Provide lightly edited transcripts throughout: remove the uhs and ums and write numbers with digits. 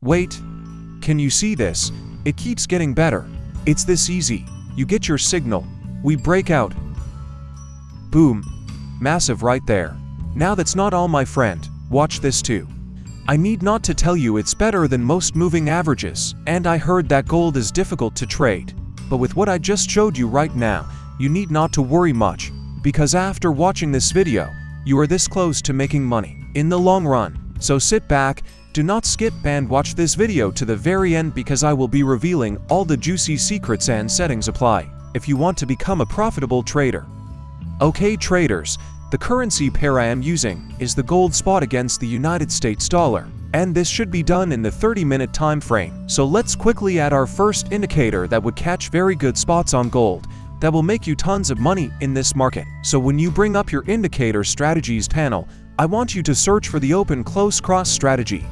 Wait, can you see this? It keeps getting better. It's this easy. You get your signal. We break out. Boom. Massive right there. Now that's not all, my friend. Watch this too. I need not to tell you it's better than most moving averages, and I heard that gold is difficult to trade. But with what I just showed you right now, you need not to worry much, because after watching this video, you are this close to making money in the long run. So sit back, do not skip and watch this video to the very end, because I will be revealing all the juicy secrets and settings apply if you want to become a profitable trader. Okay traders, the currency pair I am using is the gold spot against the United States dollar, and this should be done in the 30-minute time frame. So let's quickly add our first indicator that would catch very good spots on gold that will make you tons of money in this market. So when you bring up your indicator strategies panel, I want you to search for the open close cross strategy.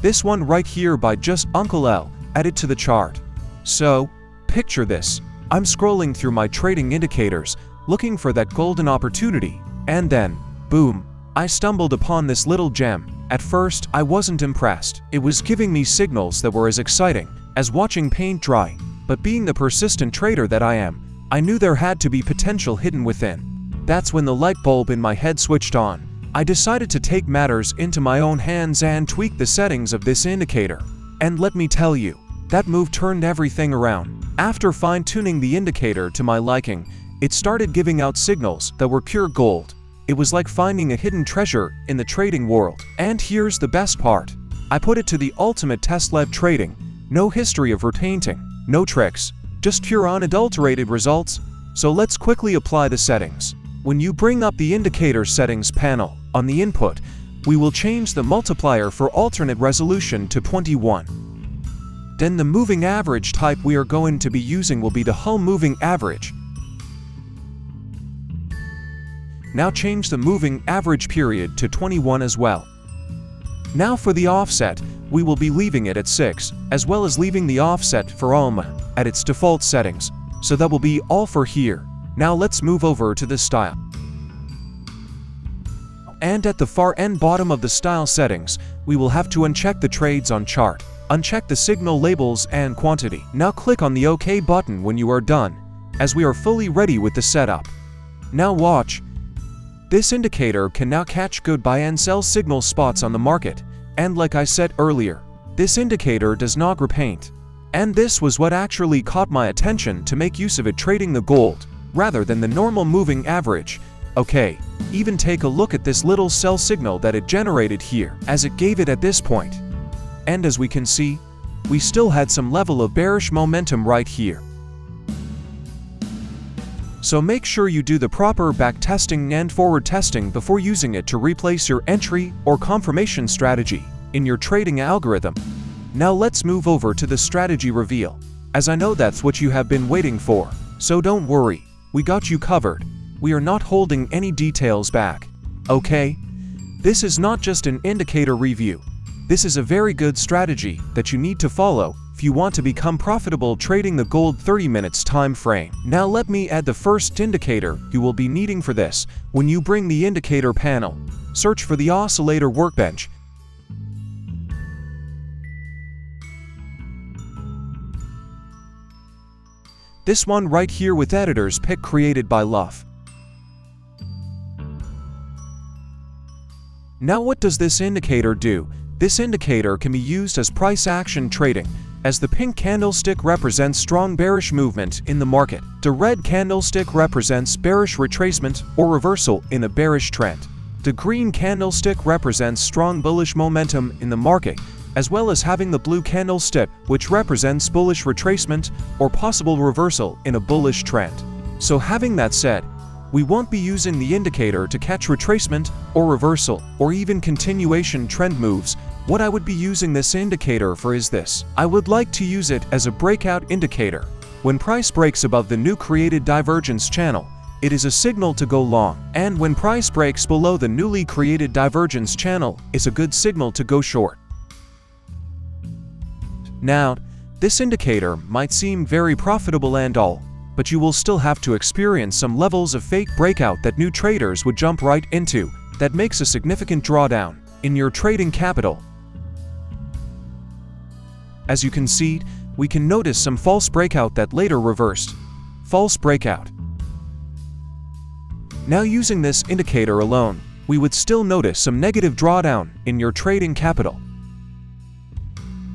This one right here by just Uncle L, add it to the chart. So, picture this. I'm scrolling through my trading indicators, looking for that golden opportunity, and then, boom, I stumbled upon this little gem. At first, I wasn't impressed. It was giving me signals that were as exciting as watching paint dry, but being the persistent trader that I am, I knew there had to be potential hidden within. That's when the light bulb in my head switched on. I decided to take matters into my own hands and tweak the settings of this indicator. And let me tell you, that move turned everything around. After fine-tuning the indicator to my liking, it started giving out signals that were pure gold. It was like finding a hidden treasure in the trading world. And here's the best part. I put it to the ultimate test-led trading. No history of repainting, no tricks, just pure unadulterated results. So let's quickly apply the settings. When you bring up the indicator settings panel, on the input, we will change the multiplier for alternate resolution to 21. Then the moving average type we are going to be using will be the Hull moving average. Now change the moving average period to 21 as well. Now for the offset, we will be leaving it at 6, as well as leaving the offset for ALMA at its default settings. So that will be all for here. Now let's move over to the style. And at the far end bottom of the style settings, we will have to uncheck the trades on chart, uncheck the signal labels and quantity. Now click on the OK button when you are done, as we are fully ready with the setup. Now watch. This indicator can now catch good buy and sell signal spots on the market, and like I said earlier, this indicator does not repaint. And this was what actually caught my attention to make use of it trading the gold, rather than the normal moving average. Okay, even take a look at this little sell signal that it generated here, as it gave it at this point. And as we can see, we still had some level of bearish momentum right here. So make sure you do the proper back testing and forward testing before using it to replace your entry or confirmation strategy in your trading algorithm. Now let's move over to the strategy reveal, as I know that's what you have been waiting for. So don't worry, we got you covered. We are not holding any details back. Okay? This is not just an indicator review. This is a very good strategy that you need to follow if you want to become profitable trading the gold 30 minutes time frame. Now let me add the first indicator you will be needing for this. When you bring the indicator panel, search for the Oscillator workbench. This one right here with editor's pick created by Luff. Now what does this indicator do? This indicator can be used as price action trading, as the pink candlestick represents strong bearish movement in the market. The red candlestick represents bearish retracement or reversal in a bearish trend. The green candlestick represents strong bullish momentum in the market, as well as having the blue candlestick, which represents bullish retracement or possible reversal in a bullish trend. So having that said, we won't be using the indicator to catch retracement or reversal or even continuation trend moves. What I would be using this indicator for is this. I would like to use it as a breakout indicator. When price breaks above the new created divergence channel, it is a signal to go long, and when price breaks below the newly created divergence channel, it's a good signal to go short. Now, this indicator might seem very profitable and all, but you will still have to experience some levels of fake breakout that new traders would jump right into, that makes a significant drawdown in your trading capital. As you can see, we can notice some false breakout that later reversed. False breakout. Now using this indicator alone, we would still notice some negative drawdown in your trading capital.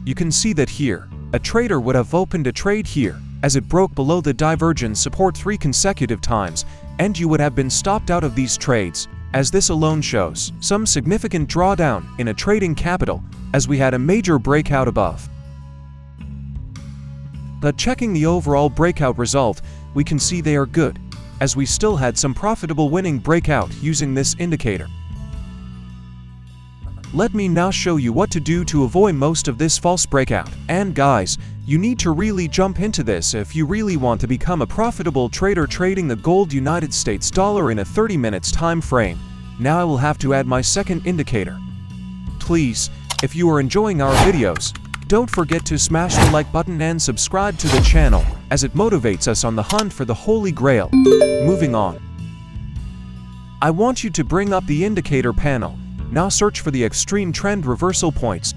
You can see that here, a trader would have opened a trade here, as it broke below the divergence support 3 consecutive times, and you would have been stopped out of these trades, as this alone shows some significant drawdown in a trading capital, as we had a major breakout above. But checking the overall breakout result, we can see they are good, as we still had some profitable winning breakout using this indicator. Let me now show you what to do to avoid most of this false breakout. And guys, you need to really jump into this if you really want to become a profitable trader trading the gold United States dollar in a 30 minutes time frame. Now I will have to add my second indicator. Please, if you are enjoying our videos, don't forget to smash the like button and subscribe to the channel, as it motivates us on the hunt for the Holy Grail. Moving on. I want you to bring up the indicator panel. Now search for the extreme trend reversal points.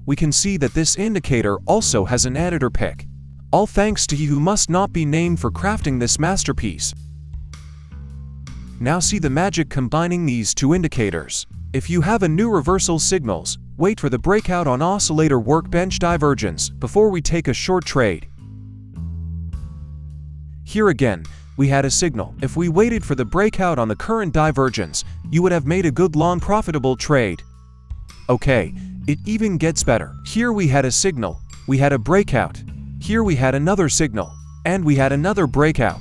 We can see that this indicator also has an editor pick. All thanks to you who must not be named for crafting this masterpiece. Now see the magic combining these two indicators. If you have a new reversal signals, wait for the breakout on Oscillator workbench divergence before we take a short trade. Here again, we had a signal. If we waited for the breakout on the current divergence, you would have made a good long profitable trade. Okay, it even gets better. Here we had a signal, we had a breakout. Here we had another signal, and we had another breakout.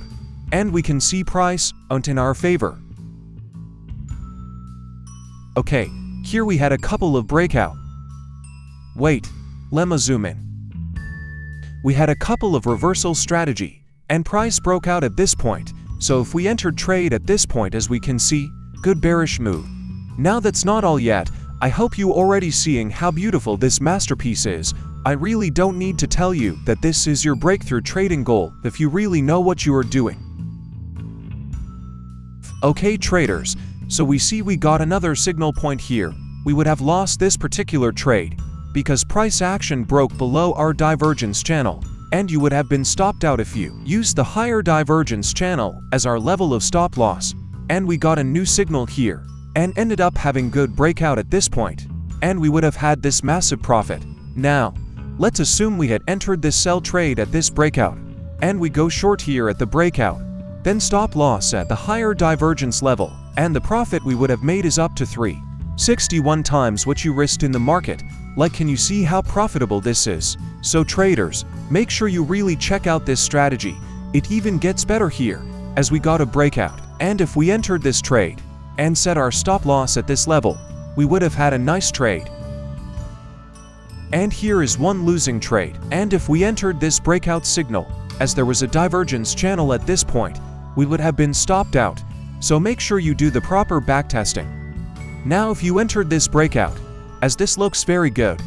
And we can see price went in our favor. Okay, here we had a couple of breakout. Wait, let me zoom in. We had a couple of reversal strategy, and price broke out at this point, so if we entered trade at this point, as we can see, good bearish move. Now that's not all yet. I hope you already seeing how beautiful this masterpiece is. I really don't need to tell you that this is your breakthrough trading goal if you really know what you are doing. Okay traders, so we see we got another signal point here. We would have lost this particular trade because price action broke below our divergence channel, and you would have been stopped out if you used the higher divergence channel as our level of stop loss. And we got a new signal here and ended up having good breakout at this point, and we would have had this massive profit. Now, let's assume we had entered this sell trade at this breakout, and we go short here at the breakout, then stop loss at the higher divergence level, and the profit we would have made is up to 361 times what you risked in the market. Like, can you see how profitable this is? So traders, make sure you really check out this strategy. It even gets better here, as we got a breakout, and if we entered this trade and set our stop loss at this level, we would have had a nice trade. And here is one losing trade, and if we entered this breakout signal, as there was a divergence channel at this point, we would have been stopped out. So make sure you do the proper backtesting. Now if you entered this breakout, as this looks very good,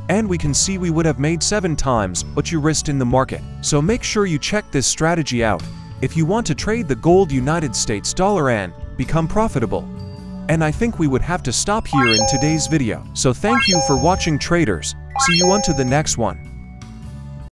and we can see we would have made 7 times what you risked in the market. So make sure you check this strategy out if you want to trade the gold United States dollar and become profitable. And I think we would have to stop here in today's video. So thank you for watching traders. See you on to the next one.